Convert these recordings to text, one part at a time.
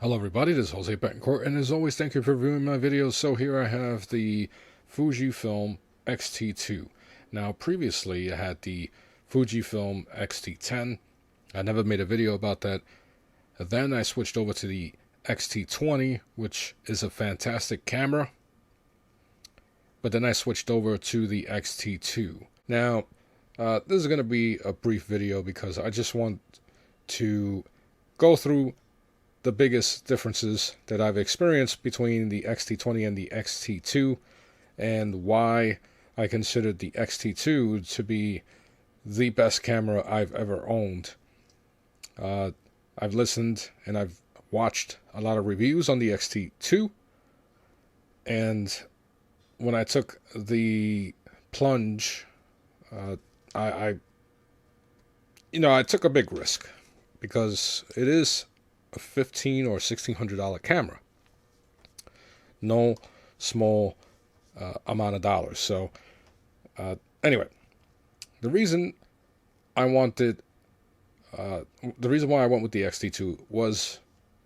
Hello everybody, this is Jose Betancourt, and as always, thank you for viewing my videos. So here I have the Fujifilm X-T2. Now previously I had the Fujifilm X-T10. I never made a video about that. Then I switched over to the X-T20, which is a fantastic camera. But then I switched over to the X-T2. Now, this is going to be a brief video because I just want to go through the biggest differences that I've experienced between the X-T20 and the X-T2, and why I considered the X-T2 to be the best camera I've ever owned. I've listened and I've watched a lot of reviews on the X-T2, and when I took the plunge, I took a big risk because it is a $1,500 or $1,600 camera. No small amount of dollars. So anyway, the reason why I went with the X-T2 was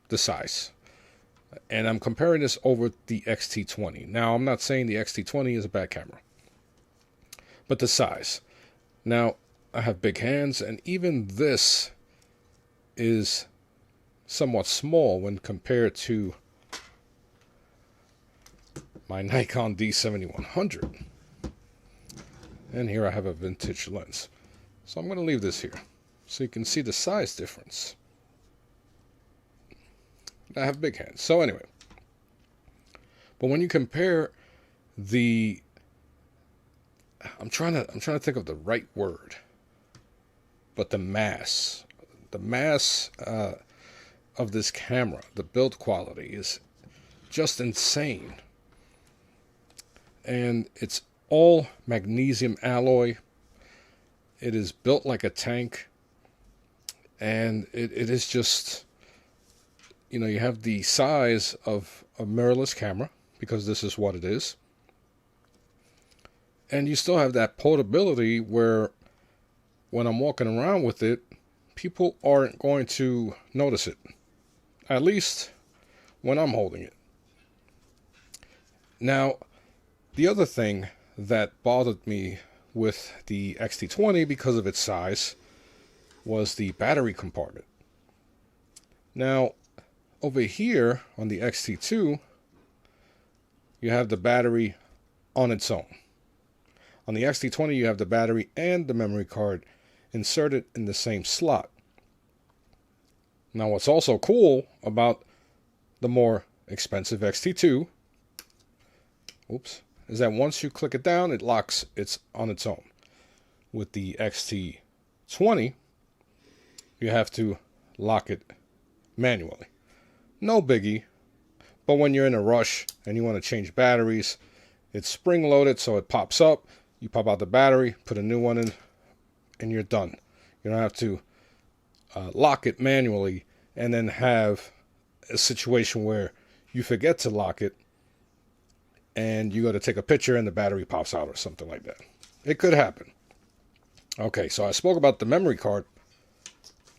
the size. And I'm comparing this over the X-T20. Now, I'm not saying the X-T20 is a bad camera, but the size. Now, I have big hands, and even this is somewhat small when compared to my Nikon D7100. And here I have a vintage lens. So I'm going to leave this here so you can see the size difference. I have big hands. So anyway, but when you compare the, I'm trying to think of the right word, but the mass of this camera, the build quality is just insane. And it's all magnesium alloy. It is built like a tank, and it is just, you have the size of a mirrorless camera, because this is what it is, and you still have that portability where when I'm walking around with it, people aren't going to notice it, at least when I'm holding it. Now, the other thing that bothered me with the X-T20 because of its size was the battery compartment. Now, over here on the X-T2, you have the battery on its own. On the X-T20, you have the battery and the memory card inserted in the same slot. Now, what's also cool about the more expensive X-T2, is that once you click it down, it locks on its own. With the X-T20, you have to lock it manually. No biggie, but when you're in a rush and you want to change batteries, it's spring-loaded, so it pops up. You pop out the battery, put a new one in, and you're done. You don't have to lock it manually and then have a situation where you forget to lock it and you go to take a picture and the battery pops out or something like that. It could happen. Okay, so I spoke about the memory card.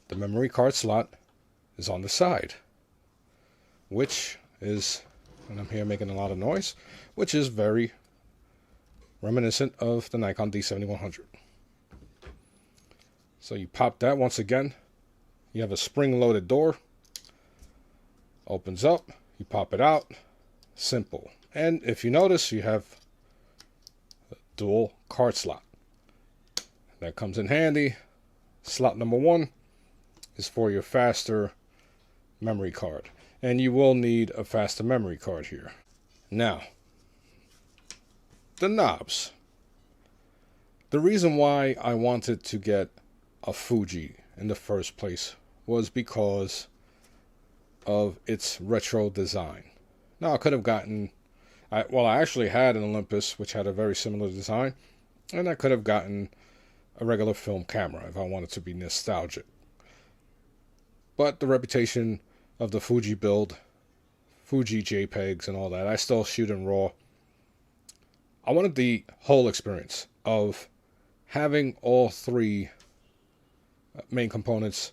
The memory card slot is on the side, which is, and I'm here making a lot of noise, which is very reminiscent of the Nikon D7100. So you pop that once again. You have a spring-loaded door. Opens up. You pop it out. Simple. And if you notice, you have a dual card slot. That comes in handy. Slot number 1 is for your faster memory card. And you will need a faster memory card here. Now, the knobs. The reason why I wanted to get a Fuji in the first place was because of its retro design. Now, I could have gotten, I actually had an Olympus which had a very similar design, and I could have gotten a regular film camera if I wanted to be nostalgic. But the reputation of the Fuji build, Fuji Jpegs and all that, I still shoot in RAW. I wanted the whole experience of having all three main components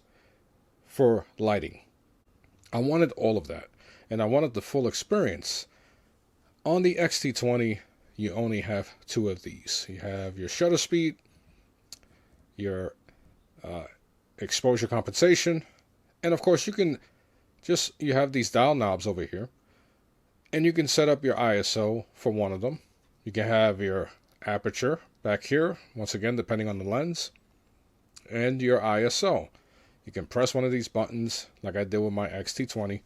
for lighting. I wanted all of that, and I wanted the full experience. On the X-T20, you only have two of these. You have your shutter speed, your exposure compensation, and of course you have these dial knobs over here, and you can set up your ISO for one of them. You can have your aperture back here, once again depending on the lens, and your ISO. You can press one of these buttons like I did with my X-T20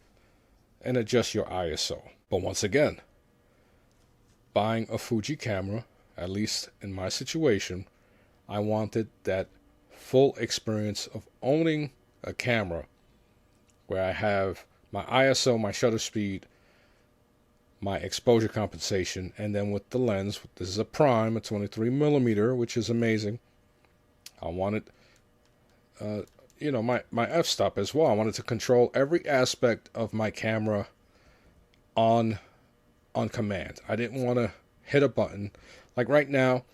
and adjust your ISO. But once again, buying a Fuji camera, at least in my situation, I wanted that full experience of owning a camera where I have my ISO, my shutter speed, my exposure compensation, and then with the lens, this is a prime, a 23mm, which is amazing. I wanted, my f-stop as well. I wanted to control every aspect of my camera on command. I didn't want to hit a button. Like right now,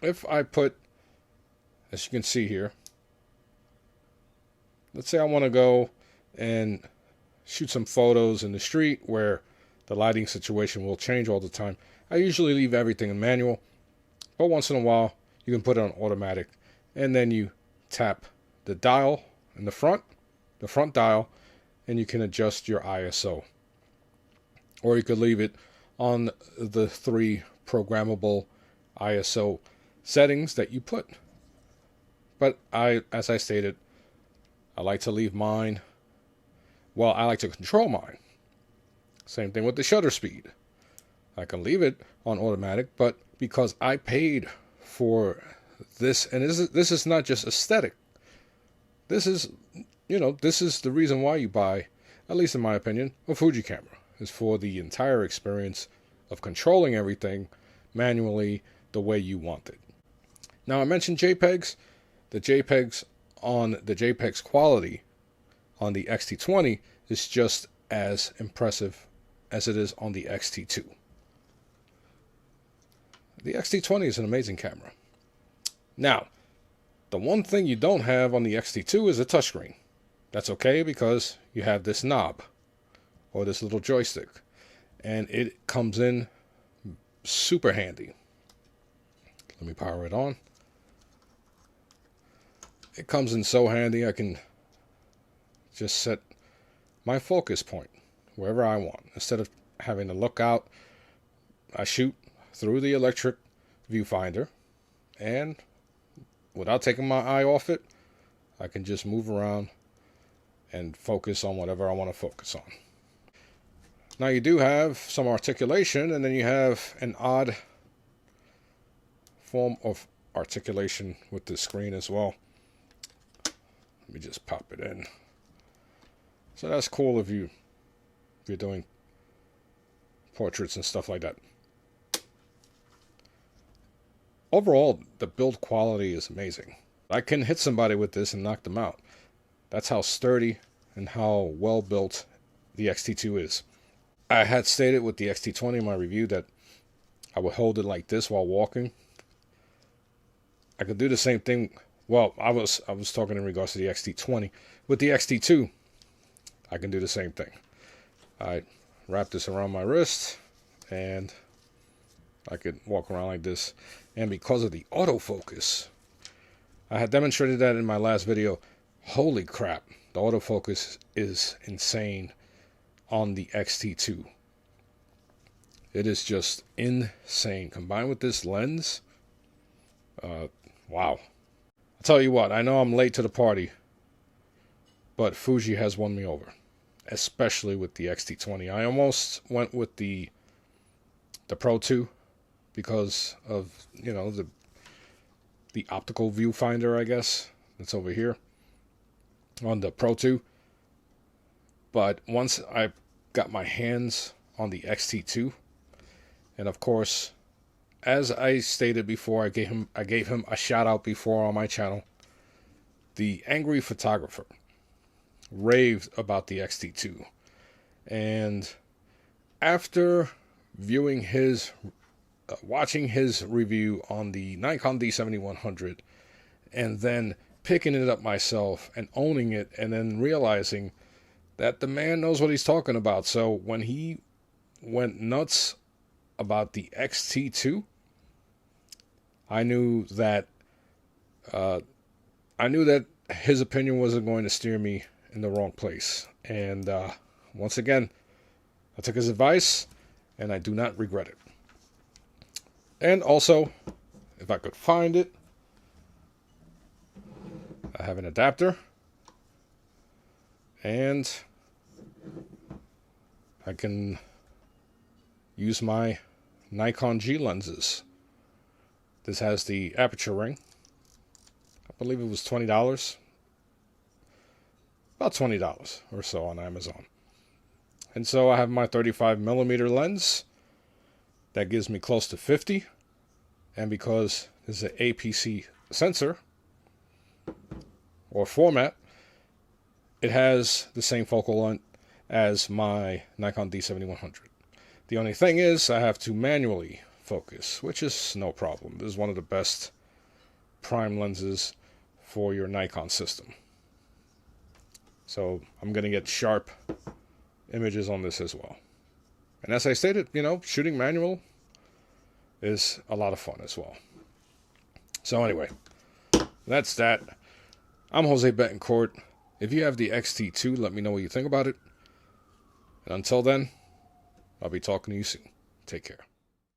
if I put, as you can see here, let's say I want to go and shoot some photos in the street where the lighting situation will change all the time. I usually leave everything in manual, but once in a while you can put it on automatic, and then you tap the dial in the front dial, and you can adjust your ISO. Or you could leave it on the 3 programmable ISO settings that you put. But as I stated, I like to leave mine, well, I like to control mine. Same thing with the shutter speed. I can leave it on automatic, but because I paid for this, and this is not just aesthetic. This is the reason why you buy, at least in my opinion, a Fuji camera, is for the entire experience of controlling everything manually the way you want it. Now, I mentioned Jpegs. The Jpegs quality on the X-T20 is just as impressive as it is on the X-T2. The X-T20 is an amazing camera. Now, the one thing you don't have on the X-T2 is a touchscreen. That's okay, because you have this knob, or this little joystick, and it comes in super handy. Let me power it on. It comes in so handy. I can just set my focus point wherever I want. Instead of having to look out, I shoot through the electric viewfinder, and without taking my eye off it, I can just move around and focus on whatever I want to focus on. Now, you do have some articulation, and then you have an odd form of articulation with the screen as well. Let me just pop it in. So that's cool if you're doing portraits and stuff like that. Overall, the build quality is amazing. I can hit somebody with this and knock them out. That's how sturdy and how well built the X-T2 is. I had stated with the X-T20 in my review that I would hold it like this while walking. I could do the same thing. Well, I was talking in regards to the X-T20. With the X-T2, I can do the same thing. I wrap this around my wrist, and I could walk around like this. And because of the autofocus, I had demonstrated that in my last video. Holy crap, the autofocus is insane on the X-T2. It is just insane. Combined with this lens, wow. I'll tell you what, I know I'm late to the party, but Fuji has won me over, especially with the X-T20. I almost went with the Pro 2 because of, the optical viewfinder, I guess, that's over here on the Pro 2. But once I got my hands on the X-T2, and of course, as I stated before, I gave him a shout out before on my channel. The Angry Photographer raved about the X-T2, and after viewing watching his review on the Nikon D7100, and then picking it up myself and owning it, and then realizing that the man knows what he's talking about. So when he went nuts about the X-T2, I knew that his opinion wasn't going to steer me in the wrong place. And once again, I took his advice, and I do not regret it. And also, if I could find it, I have an adapter, and I can use my Nikon G lenses. This has the aperture ring. I believe it was $20. About $20 or so on Amazon. And so I have my 35mm lens. That gives me close to 50. And because this is an APC sensor, or format, it has the same focal length as my Nikon D7100. The only thing is I have to manually focus, which is no problem. This is one of the best prime lenses for your Nikon system. So I'm going to get sharp images on this as well. And as I stated, shooting manual is a lot of fun as well. So anyway, that's that. I'm Jose Betancourt. If you have the X-T2, let me know what you think about it. And until then, I'll be talking to you soon. Take care.